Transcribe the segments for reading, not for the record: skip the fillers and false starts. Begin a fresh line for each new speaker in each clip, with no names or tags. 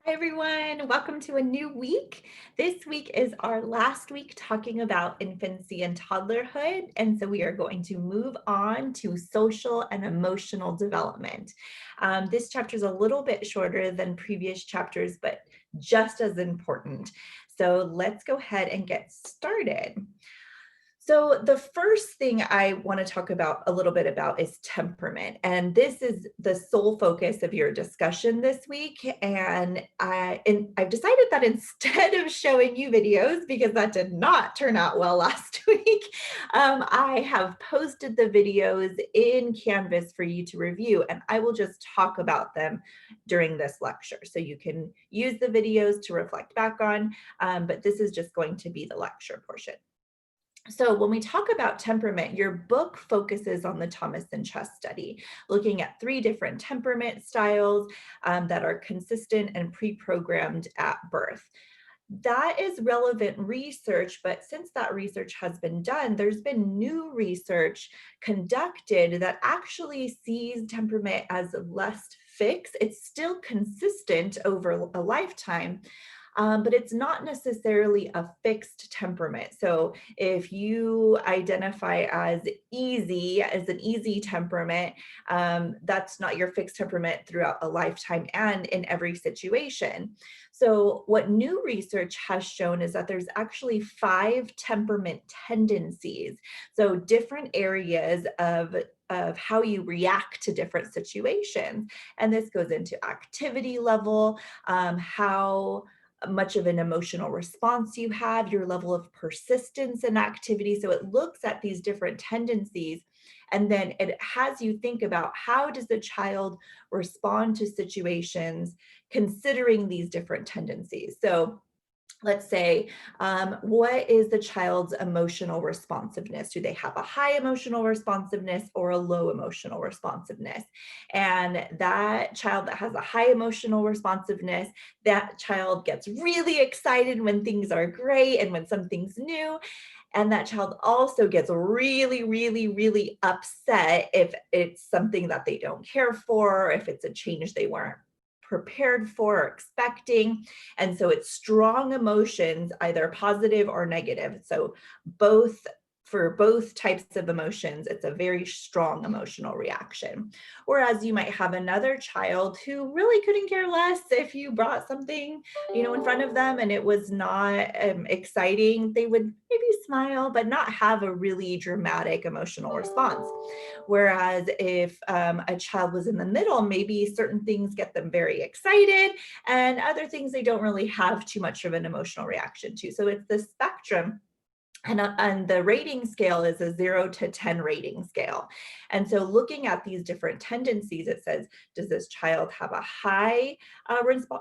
Hi, everyone. Welcome to a new week. This week is our last week talking about infancy and toddlerhood. And so we are going to move on to social and emotional development. This chapter is a little bit shorter than previous chapters, but just as important. So let's go ahead and get started. So the first thing I want to talk about a little bit about is temperament. And this is the sole focus of your discussion this week. And I've decided that instead of showing you videos, because that did not turn out well last week, I have posted the videos in Canvas for you to review, and I will just talk about them during this lecture. So you can use the videos to reflect back on, but this is just going to be the lecture portion. So when we talk about temperament, your book focuses on the Thomas and Chess study, looking at 3 different temperament styles that are consistent and pre-programmed at birth. That is relevant research, but since that research has been done, there's been new research conducted that actually sees temperament as less fixed. It's still consistent over a lifetime, but it's not necessarily a fixed temperament. So if you identify as an easy temperament, that's not your fixed temperament throughout a lifetime and in every situation. So what new research has shown is that there's actually 5 temperament tendencies. So different areas of how you react to different situations. And this goes into activity level, how much of an emotional response you have, your level of persistence in activity. So it looks at these different tendencies, and then it has you think about how does the child respond to situations considering these different tendencies. So let's say, what is the child's emotional responsiveness? Do they have a high emotional responsiveness or a low emotional responsiveness? And that child that has a high emotional responsiveness, that child gets really excited when things are great and when something's new. And that child also gets really, really, really upset if it's something that they don't care for, if it's a change they weren't prepared for or expecting. And so it's strong emotions, either positive or negative. So both for both types of emotions, it's a very strong emotional reaction. Whereas you might have another child who really couldn't care less if you brought something, in front of them and it was not exciting. They would maybe smile, but not have a really dramatic emotional response. Whereas if a child was in the middle, maybe certain things get them very excited and other things they don't really have too much of an emotional reaction to. So it's the spectrum. And the rating scale is a 0 to 10 rating scale. And so looking at these different tendencies, it says, does this child have a high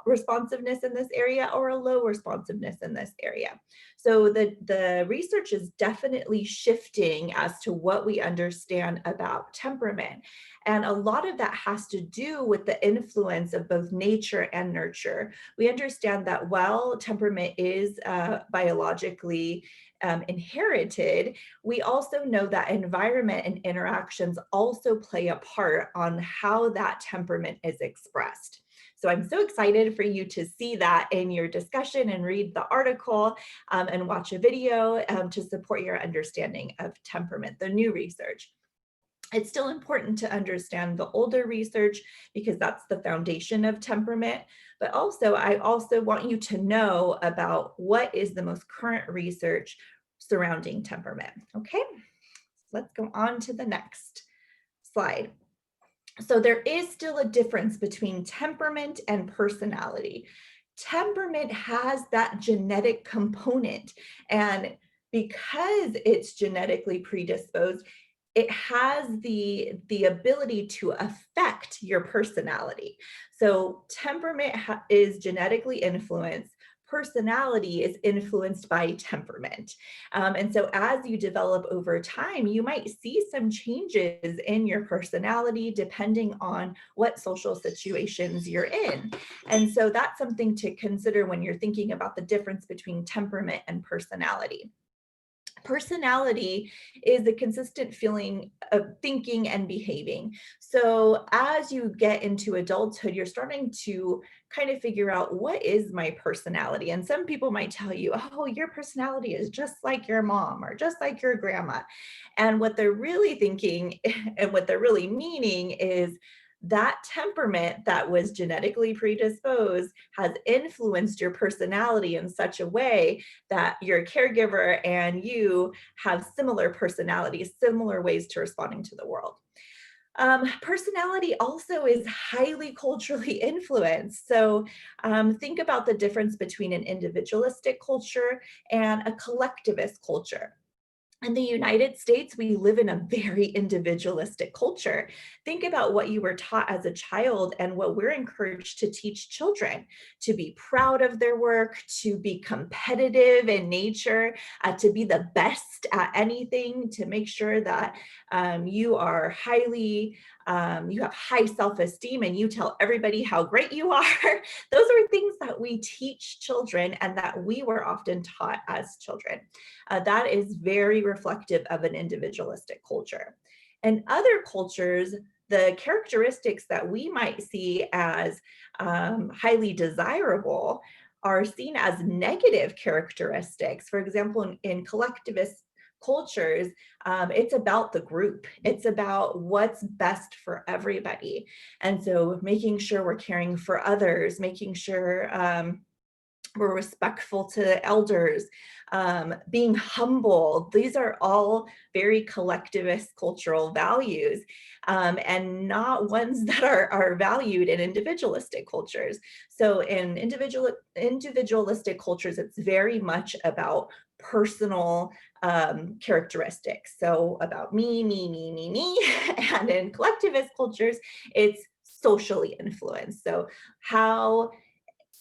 responsiveness in this area or a low responsiveness in this area? So the research is definitely shifting as to what we understand about temperament. And a lot of that has to do with the influence of both nature and nurture. We understand that while temperament is biologically inherited, we also know that environment and interactions also play a part on how that temperament is expressed. So I'm so excited for you to see that in your discussion and read the article and watch a video to support your understanding of temperament, the new research. It's still important to understand the older research because that's the foundation of temperament. But also, I also want you to know about what is the most current research surrounding temperament. Okay, let's go on to the next slide. So there is still a difference between temperament and personality. Temperament has that genetic component, and because it's genetically predisposed, it has the ability to affect your personality. So temperament is genetically influenced. Personality is influenced by temperament. And so as you develop over time, you might see some changes in your personality depending on what social situations you're in. And so that's something to consider when you're thinking about the difference between temperament and personality. Personality is a consistent feeling of thinking and behaving. So as you get into adulthood, you're starting to kind of figure out, what is my personality? And some people might tell you, oh, your personality is just like your mom or just like your grandma. And what they're really thinking and what they're really meaning is that temperament that was genetically predisposed has influenced your personality in such a way that your caregiver and you have similar personalities, similar ways to responding to the world. Personality also is highly culturally influenced. So think about the difference between an individualistic culture and a collectivist culture. In the United States, we live in a very individualistic culture. Think about what you were taught as a child and what we're encouraged to teach children: to be proud of their work, to be competitive in nature, to be the best at anything, to make sure that you are you have high self-esteem and you tell everybody how great you are. Those are things that we teach children and that we were often taught as children. That is very reflective of an individualistic culture. In other cultures, the characteristics that we might see as highly desirable are seen as negative characteristics. For example, in collectivist cultures, it's about the group. It's about what's best for everybody. And so making sure we're caring for others, making sure we're respectful to elders, being humble. These are all very collectivist cultural values, and not ones that are valued in individualistic cultures. So in individualistic cultures, it's very much about personal characteristics. So about me. And in collectivist cultures, it's socially influenced. So how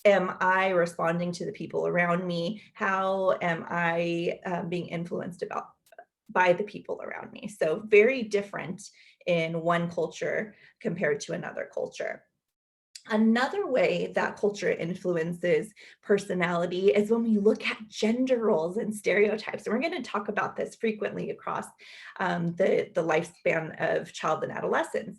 am I responding to the people around me? How am I being influenced by the people around me? So very different in one culture compared to another culture. Another way that culture influences personality is when we look at gender roles and stereotypes. And we're going to talk about this frequently across the lifespan of child and adolescence.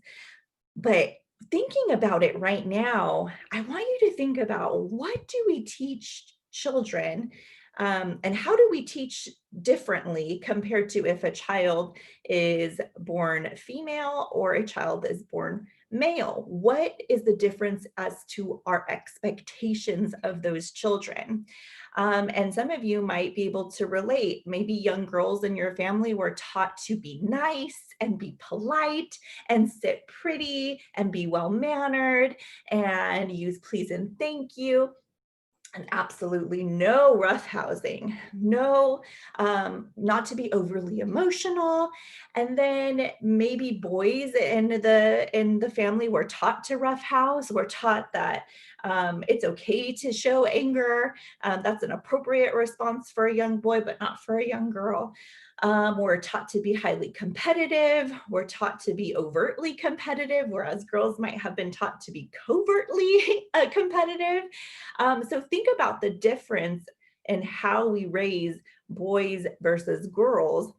But thinking about it right now, I want you to think about, what do we teach children, and how do we teach differently compared to if a child is born female or a child is born male? What is the difference as to our expectations of those children? And some of you might be able to relate. Maybe young girls in your family were taught to be nice and be polite and sit pretty and be well mannered and use please and thank you, and absolutely no roughhousing, no, not to be overly emotional. And then maybe boys in the family were taught to roughhouse, were taught that it's okay to show anger. That's an appropriate response for a young boy, but not for a young girl. We're taught to be highly competitive. We're taught to be overtly competitive, whereas girls might have been taught to be covertly competitive. So think about the difference in how we raise boys versus girls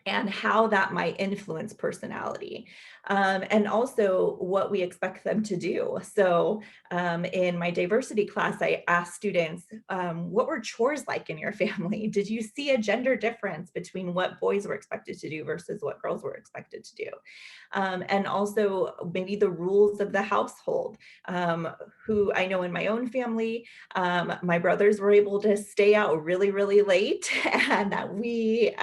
and how that might influence personality, and also what we expect them to do. So in my diversity class, I asked students, what were chores like in your family? Did you see a gender difference between what boys were expected to do versus what girls were expected to do? And also maybe the rules of the household. Who I know in my own family, my brothers were able to stay out really late, and that we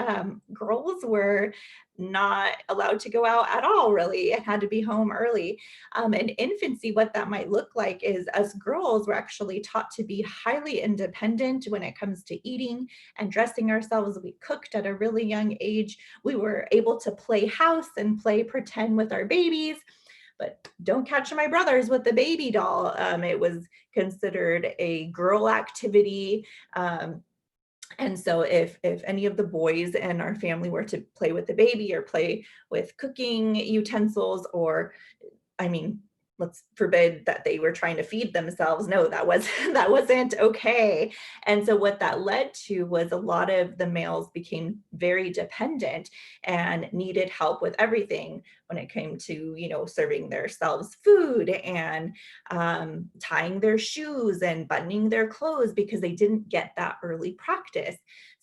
girls were not allowed to go out at all, really, and had to be home early. In infancy, what that might look like is, us girls were actually taught to be highly independent when it comes to eating and dressing ourselves. We cooked at a really young age. We were able to play house and play pretend with our babies. But don't catch my brothers with the baby doll. It was considered a girl activity. And so if any of the boys in our family were to play with the baby or play with cooking utensils, or I mean, let's forbid that they were trying to feed themselves. No, that was that wasn't okay. And so what that led to was a lot of the males became very dependent and needed help with everything when it came to, serving themselves food and tying their shoes and buttoning their clothes because they didn't get that early practice.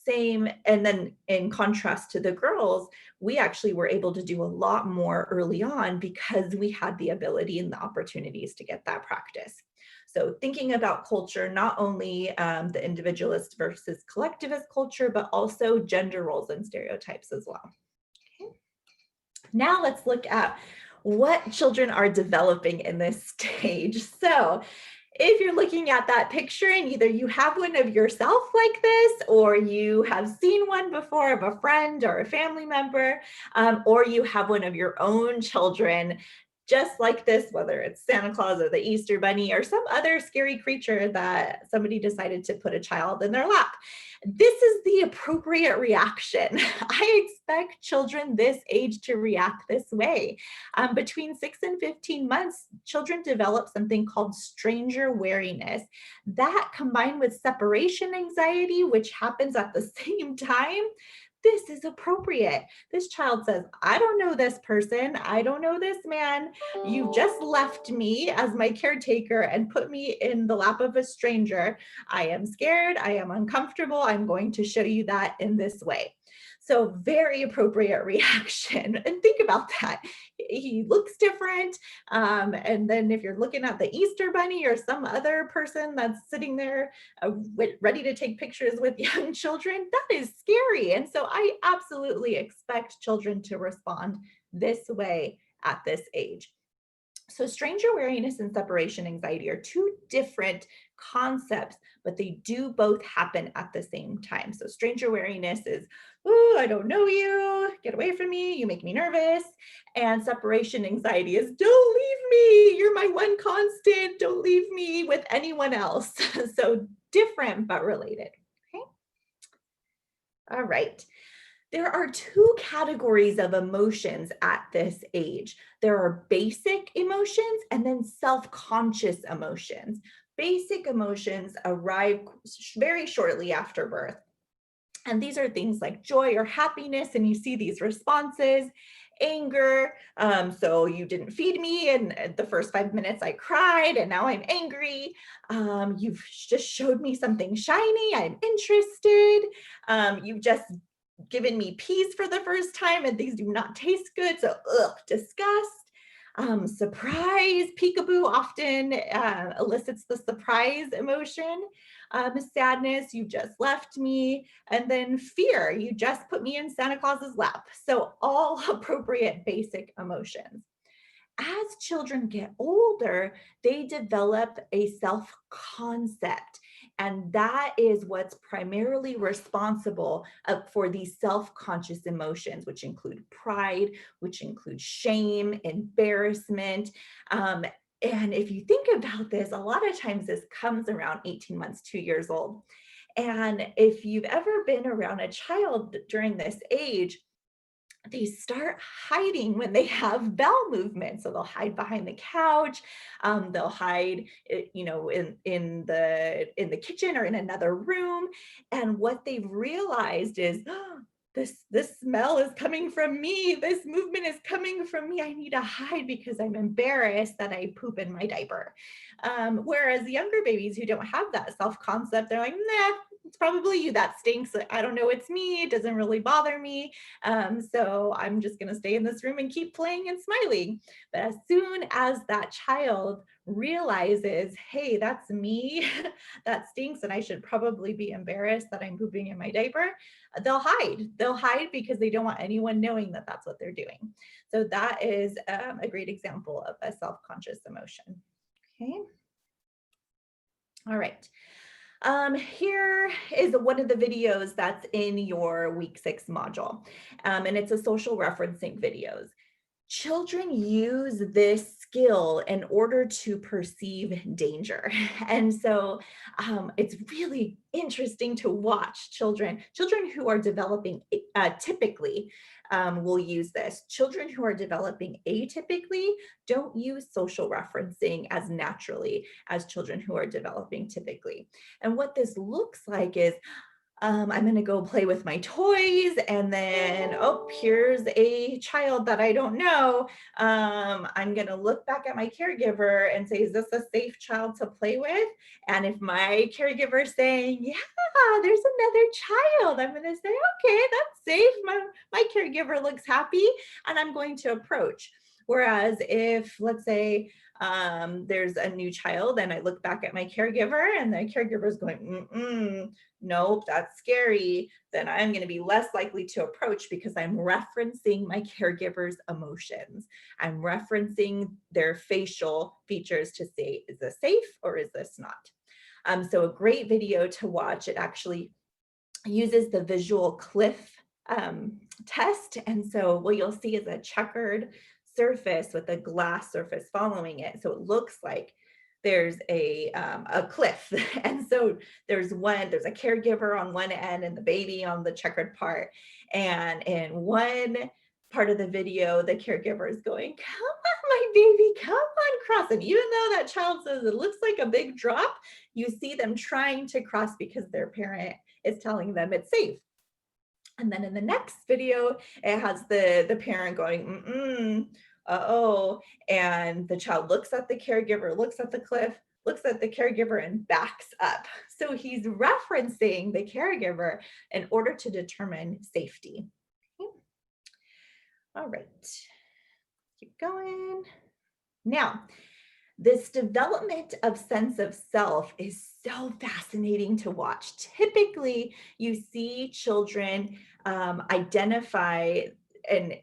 Same, and then in contrast to the girls, we actually were able to do a lot more early on because we had the ability and the opportunities to get that practice. So thinking about culture, not only the individualist versus collectivist culture, but also gender roles and stereotypes as well. Okay. Now let's look at what children are developing in this stage. So if you're looking at that picture and either you have one of yourself like this, or you have seen one before of a friend or a family member, or you have one of your own children just like this, whether it's Santa Claus or the Easter Bunny or some other scary creature that somebody decided to put a child in their lap. This is the appropriate reaction. I expect children this age to react this way. Between 6 and 15 months, children develop something called stranger wariness. That combined with separation anxiety, which happens at the same time, this is appropriate. This child says, I don't know this person. I don't know this man. You just left me as my caretaker and put me in the lap of a stranger. I am scared. I am uncomfortable. I'm going to show you that in this way. So very appropriate reaction. And think about that. He looks different. And then if you're looking at the Easter Bunny or some other person that's sitting there ready to take pictures with young children, that is scary. And so I absolutely expect children to respond this way at this age. So stranger wariness and separation anxiety are two different concepts, but they do both happen at the same time. So stranger wariness is, oh, I don't know you, get away from me, you make me nervous. And separation anxiety is, don't leave me, you're my one constant, don't leave me with anyone else. So different but related. Okay. All right. There are two categories of emotions at this age. There are basic emotions and then self-conscious emotions. Basic emotions arrive very shortly after birth. And these are things like joy or happiness, and you see these responses. Anger, so you didn't feed me, and the first 5 minutes I cried, and now I'm angry. You've just showed me something shiny, I'm interested. You've just given me peas for the first time, and these do not taste good, so disgust. Surprise, peekaboo often elicits the surprise emotion. Sadness, you just left me, and then fear, you just put me in Santa Claus's lap. So all appropriate basic emotions. As children get older, they develop a self-concept. And that is what's primarily responsible for these self-conscious emotions, which include pride, which include shame, embarrassment. And if you think about this, a lot of times this comes around 18 months, 2 years old. And if you've ever been around a child during this age, they start hiding when they have bowel movement. So they'll hide behind the couch. They'll hide, in the kitchen or in another room. And what they've realized is, oh, this smell is coming from me. This movement is coming from me. I need to hide because I'm embarrassed that I poop in my diaper. Whereas younger babies who don't have that self-concept, they're like, nah, it's probably you that stinks. I don't know, it's me. It doesn't really bother me. So I'm just going to stay in this room and keep playing and smiling. But as soon as that child realizes, hey, that's me, that stinks, and I should probably be embarrassed that I'm pooping in my diaper, they'll hide. They'll hide because they don't want anyone knowing that that's what they're doing. So that is a great example of a self-conscious emotion. Okay. All right. Here is one of the videos that's in your week 6 module, and it's a social referencing videos. Children use this skill in order to perceive danger. And so it's really interesting to watch children who are developing typically will use this. Children who are developing atypically don't use social referencing as naturally as children who are developing typically. And what this looks like is I'm going to go play with my toys, and then, oh, here's a child that I don't know. I'm going to look back at my caregiver and say, is this a safe child to play with? And if my caregiver is saying, yeah, there's another child, I'm going to say, okay, that's safe. My caregiver looks happy, and I'm going to approach. Whereas if, let's say, there's a new child and I look back at my caregiver and the caregiver is going, nope, that's scary, then I'm going to be less likely to approach because I'm referencing my caregiver's emotions. I'm referencing their facial features to say, is this safe or is this not? So a great video to watch. It actually uses the visual cliff test. And so what you'll see is a checkered surface with a glass surface following it. So it looks like there's a cliff. And so there's a caregiver on one end and the baby on the checkered part. And in one part of the video, the caregiver is going, come on, my baby, come on, cross. And even though that child says it looks like a big drop, you see them trying to cross because their parent is telling them it's safe. And then in the next video, it has the parent going, uh-oh, and the child looks at the caregiver, looks at the cliff, looks at the caregiver and backs up. So he's referencing the caregiver in order to determine safety. Okay. All right, keep going. Now, this development of sense of self is so fascinating to watch. Typically, you see children identify and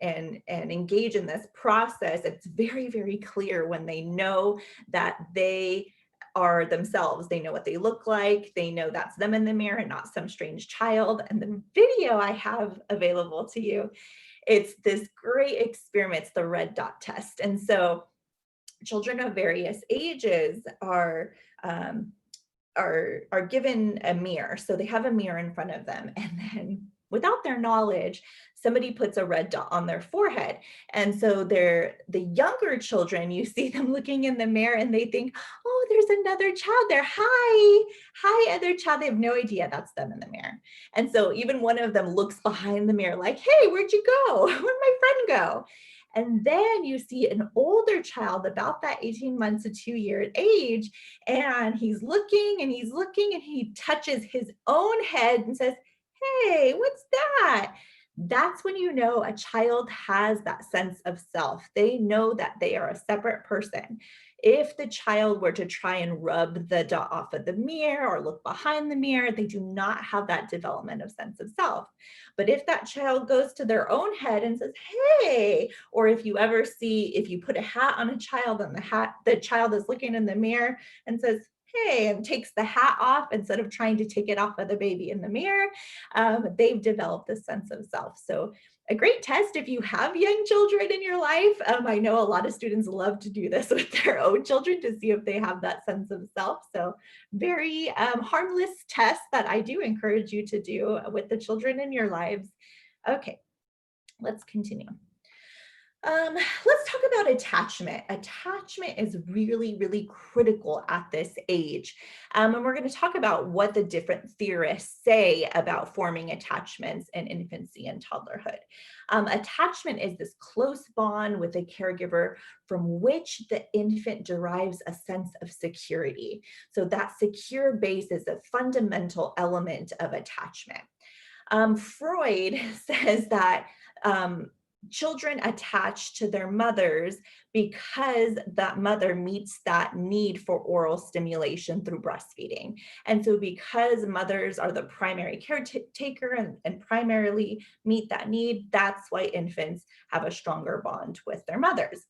engage in this process. It's very, very clear when they know that they are themselves. They know what they look like. They know that's them in the mirror and not some strange child. And the video I have available to you, it's this great experiment. It's the red dot test. And so children of various ages are given a mirror. So they have a mirror in front of them, and then without their knowledge, somebody puts a red dot on their forehead. And so the younger children, you see them looking in the mirror and they think, oh, there's another child there. Hi, other child. They have no idea that's them in the mirror. And so even one of them looks behind the mirror like, hey, where'd you go? Where'd my friend go? And then you see an older child about that 18 months to 2-year age, and he's looking and he's looking and he touches his own head and says, hey, what's that? That's when you know a child has that sense of self. They know that they are a separate person. If the child were to try and rub the dot off of the mirror or look behind the mirror, they do not have that development of sense of self. But if that child goes to their own head and says, hey, or if you put a hat on a child and the child is looking in the mirror and says, hey, and takes the hat off instead of trying to take it off of the baby in the mirror, they've developed a sense of self. So a great test if you have young children in your life. I know a lot of students love to do this with their own children to see if they have that sense of self. So very harmless test that I do encourage you to do with the children in your lives. Okay, let's continue. Let's talk about attachment. Attachment is really, really critical at this age. And we're going to talk about what the different theorists say about forming attachments in infancy and toddlerhood. Attachment is this close bond with a caregiver from which the infant derives a sense of security. So that secure base is a fundamental element of attachment. Freud says that children attach to their mothers because that mother meets that need for oral stimulation through breastfeeding. And so because mothers are the primary caretaker and primarily meet that need, that's why infants have a stronger bond with their mothers.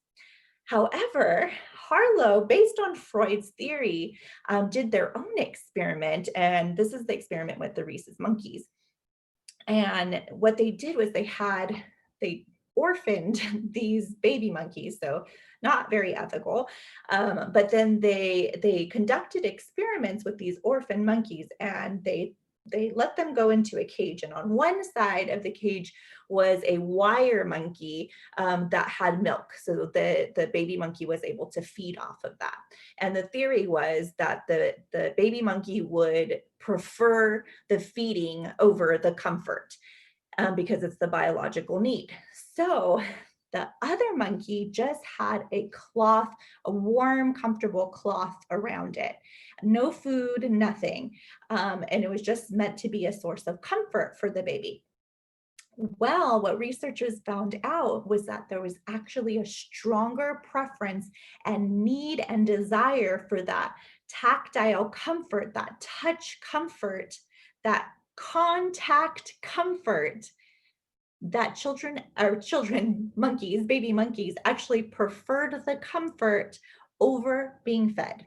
However, Harlow, based on Freud's theory, did their own experiment, and this is the experiment with the rhesus monkeys. And what they did was they orphaned these baby monkeys, so not very ethical. But then they conducted experiments with these orphan monkeys, and they they let them go into a cage, and on one side of the cage was a wire monkey that had milk, so the baby monkey was able to feed off of that. And the theory was that the baby monkey would prefer the feeding over the comfort, because it's the biological need. So the other monkey just had a cloth, a warm, comfortable cloth around it. No food, nothing. And it was just meant to be a source of comfort for the baby. Well, what researchers found out was that there was actually a stronger preference and need and desire for that tactile comfort, that touch comfort, that contact comfort, that monkeys, baby monkeys, actually preferred the comfort over being fed.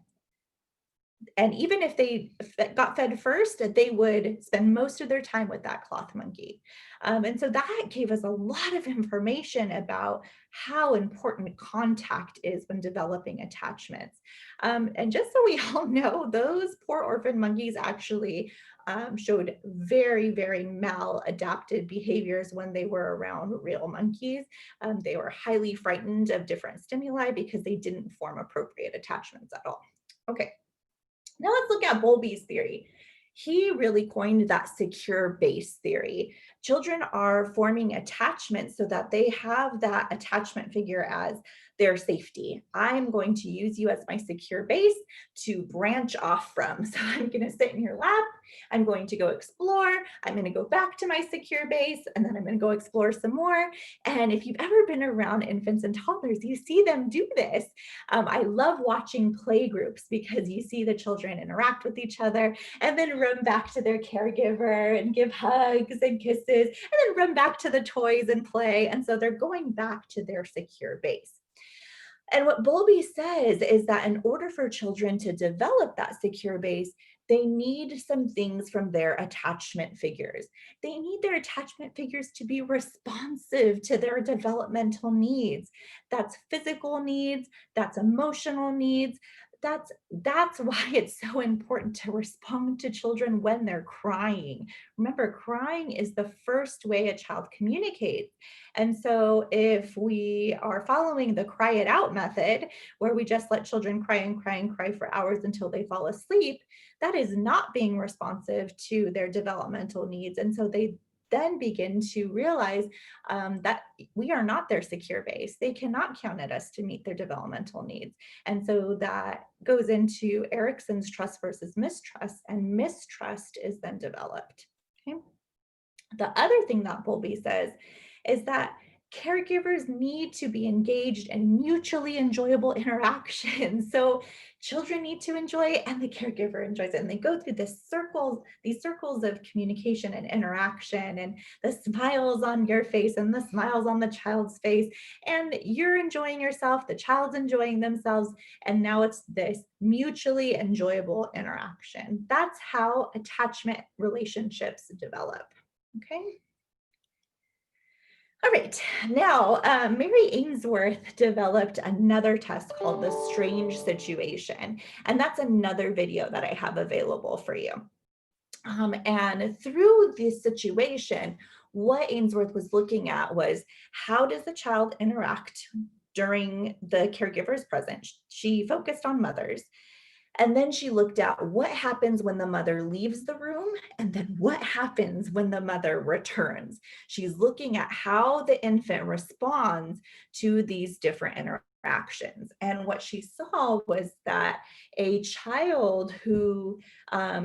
And even if they got fed first, they would spend most of their time with that cloth monkey. And so that gave us a lot of information about how important contact is when developing attachments. And just so we all know, those poor orphan monkeys actually showed very, very maladapted behaviors when they were around real monkeys. They were highly frightened of different stimuli because they didn't form appropriate attachments at all. Okay. Now let's look at Bowlby's theory. He really coined that secure base theory. Children are forming attachments so that they have that attachment figure as their safety. I'm going to use you as my secure base to branch off from. So I'm going to sit in your lap. I'm going to go explore. I'm going to go back to my secure base, and then I'm going to go explore some more. And if you've ever been around infants and toddlers, you see them do this. I love watching play groups because you see the children interact with each other and then run back to their caregiver and give hugs and kisses, and then run back to the toys and play. And so they're going back to their secure base. And what Bowlby says is that in order for children to develop that secure base, they need some things from their attachment figures. They need their attachment figures to be responsive to their developmental needs. That's physical needs, that's emotional needs. That's why it's so important to respond to children when they're crying. Remember, crying is the first way a child communicates. And so if we are following the cry it out method, where we just let children cry and cry and cry for hours until they fall asleep, that is not being responsive to their developmental needs. And so they then begin to realize that we are not their secure base. They cannot count at us to meet their developmental needs. And so that goes into Erickson's trust versus mistrust, and mistrust is then developed. Okay. The other thing that Bowlby says is that caregivers need to be engaged in mutually enjoyable interactions. So children need to enjoy it and the caregiver enjoys it. And they go through these circles of communication and interaction, and the smiles on your face and the smiles on the child's face. And you're enjoying yourself, the child's enjoying themselves. And now it's this mutually enjoyable interaction. That's how attachment relationships develop. Okay. All right, now Mary Ainsworth developed another test called the strange situation, and that's another video that I have available for you. And through this situation, what Ainsworth was looking at was, how does the child interact during the caregiver's presence? She focused on mothers. And then she looked at what happens when the mother leaves the room, and then what happens when the mother returns. She's looking at how the infant responds to these different interactions. And what she saw was that a child who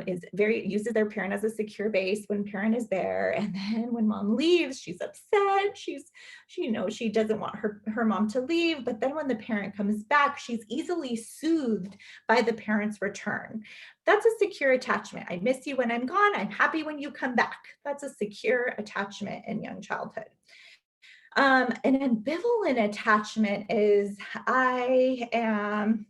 uses their parent as a secure base when parent is there, and then when mom leaves, she's upset. She doesn't want her mom to leave, but then when the parent comes back, she's easily soothed by the parent's return. That's a secure attachment. I miss you when I'm gone. I'm happy when you come back. That's a secure attachment in young childhood. An ambivalent attachment is, I am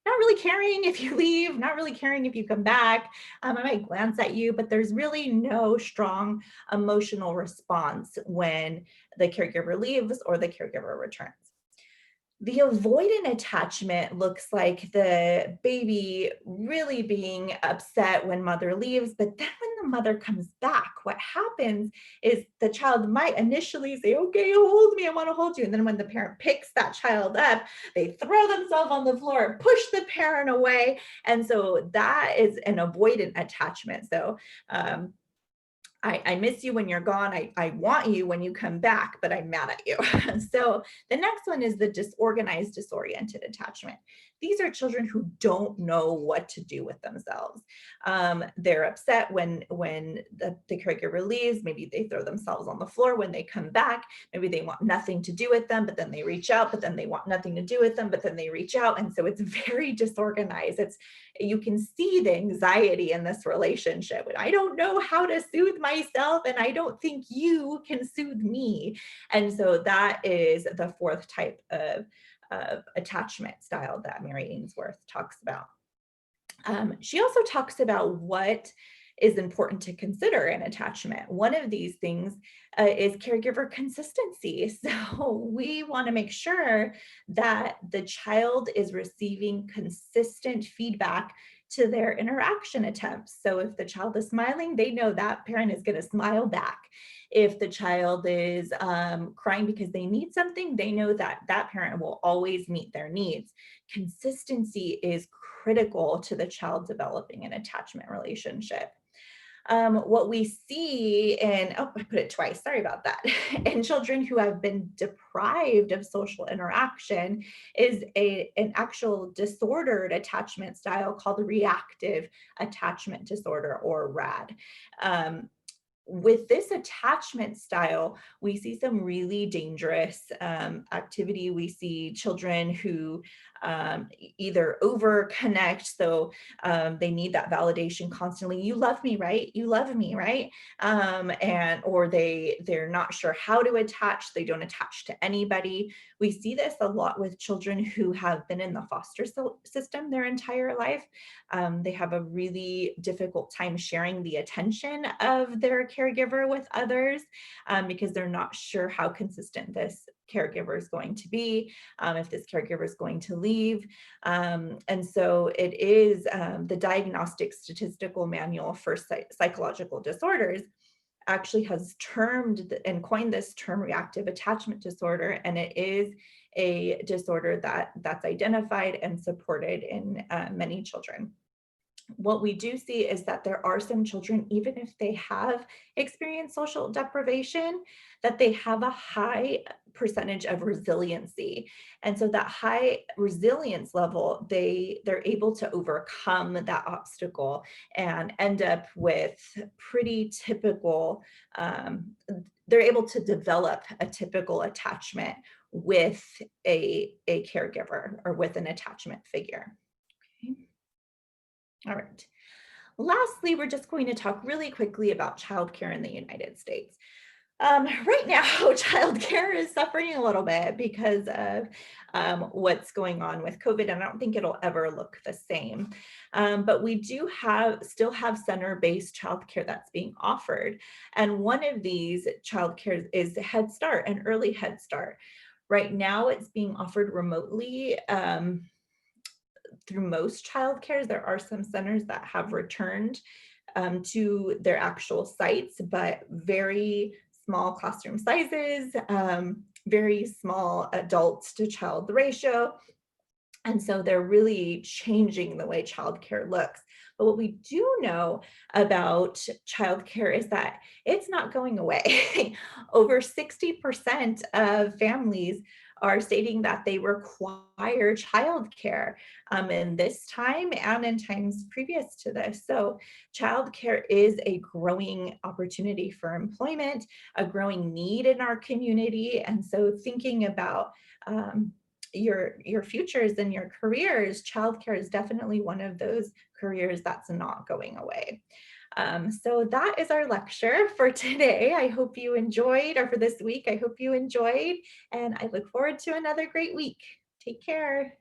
not really caring if you leave, not really caring if you come back. I might glance at you, but there's really no strong emotional response when the caregiver leaves or the caregiver returns. The avoidant attachment looks like the baby really being upset when mother leaves, but then when the mother comes back, what happens is the child might initially say, "Okay, hold me, I want to hold you." And then when the parent picks that child up, they throw themselves on the floor, push the parent away. And so that is an avoidant attachment. So, um, I miss you when you're gone. I want you when you come back, but I'm mad at you. So the next one is the disorganized, disoriented attachment. These are children who don't know what to do with themselves. They're upset when the caregiver leaves. Maybe they throw themselves on the floor when they come back. Maybe they want nothing to do with them, but then they reach out, but then they want nothing to do with them, but then they reach out. And so it's very disorganized. You can see the anxiety in this relationship. I don't know how to soothe myself, and I don't think you can soothe me. And so that is the fourth type of attachment style that Mary Ainsworth talks about. She also talks about what is important to consider in attachment. One of these things is caregiver consistency. So we want to make sure that the child is receiving consistent feedback to their interaction attempts. So if the child is smiling, they know that parent is going to smile back. If the child is crying because they need something, they know that that parent will always meet their needs. Consistency is critical to the child developing an attachment relationship. What we see in, oh, I put it twice, sorry about that, in children who have been deprived of social interaction is an actual disordered attachment style called reactive attachment disorder, or RAD. With this attachment style, we see some really dangerous activity. We see children who either over connect, so they need that validation constantly. You love me, right? You love me, right? And or they're not sure how to attach. They don't attach to anybody. We see this a lot with children who have been in the foster system their entire life. They have a really difficult time sharing the attention of their caregiver with others because they're not sure how consistent this caregiver is going to be, if this caregiver is going to leave. And so it is the Diagnostic Statistical Manual for Psychological Disorders actually has termed and coined this term reactive attachment disorder, and it is a disorder that's identified and supported in many children. What we do see is that there are some children, even if they have experienced social deprivation, that they have a high percentage of resiliency. And so that high resilience level, they're able to overcome that obstacle and end up with pretty typical, they're able to develop a typical attachment with a caregiver or with an attachment figure. Okay. All right. Lastly, we're just going to talk really quickly about childcare in the United States. Right now, childcare is suffering a little bit because of what's going on with COVID, and I don't think it'll ever look the same. But we do still have center-based childcare that's being offered, and one of these childcare is Head Start and Early Head Start. Right now, it's being offered remotely. Through most childcares, there are some centers that have returned to their actual sites, but very small classroom sizes, very small adults to child ratio. And so they're really changing the way childcare looks. But what we do know about childcare is that it's not going away. Over 60% of families are stating that they require childcare in this time and in times previous to this. So childcare is a growing opportunity for employment, a growing need in our community. And so thinking about your futures and your careers, childcare is definitely one of those careers that's not going away. So that is our lecture for today. I hope you enjoyed, or for this week, I hope you enjoyed, and I look forward to another great week. Take care.